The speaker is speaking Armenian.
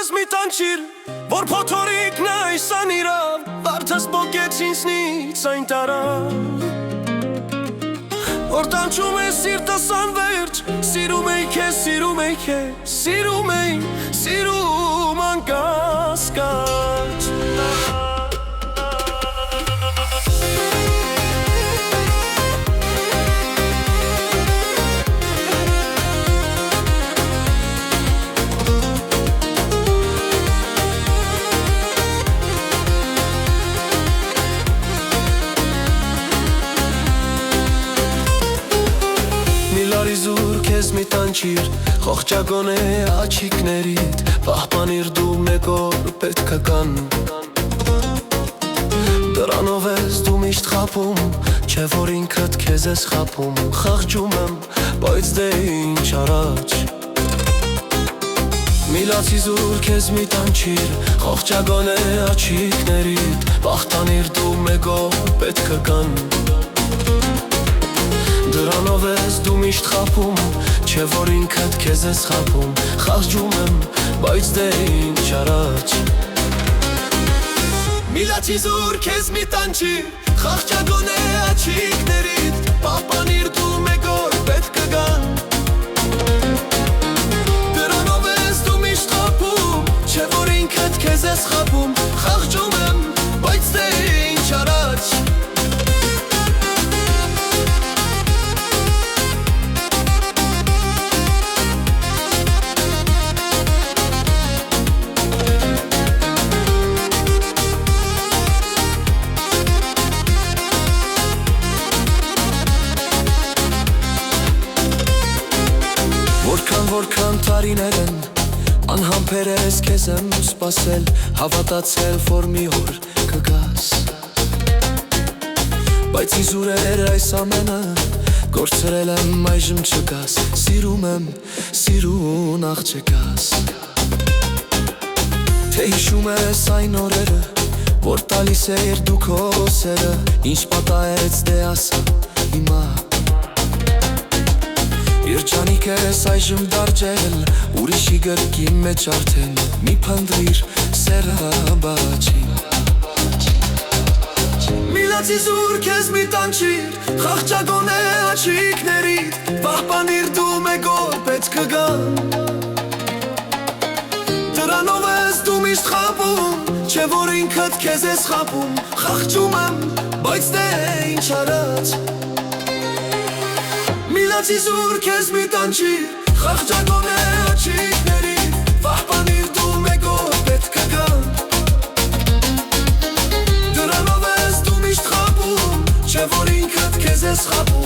քեզ մի տանջիր, որ փոթորիկն այսան իրավ, վարդս բոգեց ինձնից այն տարավ, որ տանջում է սիրտս անվերջ, սիրում էի քեզ, սիրում էի քեզ, սիրում էի, սիրում անկասկած։ Իզուր քեզ մի տանջիր, խողճագոն է աչիկներիդ, պահպանիր դու մեկ օր պետք է կան, դրանով ես դու միշտ խաբում, չէ որ ինքդ քեզ ես խաբում, խղճում եմ, բայց դե ինչ առաջ, միլաց իզուր քեզ մի տանջիր, խողճագոն է աչիկներիդ, պահպանիր դու մեկ օր պետք է կան, դրանով ես դու միշտ խաբում, չէ որ ինքդ քեզ ես խաբում, խղճում եմ, բայց դե ինչ առաջ, միլաց իզուր քեզ մի տանջիր, խղճագոն է աչիկներիդ, պահպանիր դու մեկ օր պետք է գան, դրանով ես դու միշտ խաբում, չէ որ ինքդ քեզ ես խաբում, խղճում եմ, բայց դե ինչ առաջ, Որքան տարիներ են, անհամբեր ես քեզ եմ սպասել, հավատացել, որ մի օր կգաս, բայց իզուր էր այս ամենը, կորցրել եմ այժմ չկաս, սիրում եմ, սիրուն աղջկաս, թե հիշում ես այն օրերը, որ տալիս էր դու քո սերը, ինչ պատահեց դե ասա հիմա, Երջանիկ ես այժմ դարձել, ուրիշի գրկի մեջ արդեն, մի փնտրիր սերը բաճին, միլաց իզուր քեզ մի տանջիր, խղճագոն է աչիկներիդ, պահպանիր դու մեկ օր պետք է գան, դրանով ես դու միշտ խաբում, չէ որ ինքդ քեզ ես խաբում, խղճում եմ, բայց դե ինչ առաջ, միլաց իզուր քեզ մի տանջիր, խղճագոն է աչիկներիդ, պահպանիր դու մեկ օր պետք է գան, դրանով ես դու միշտ խաբում, չէ որ ինքդ քեզ ես խաբում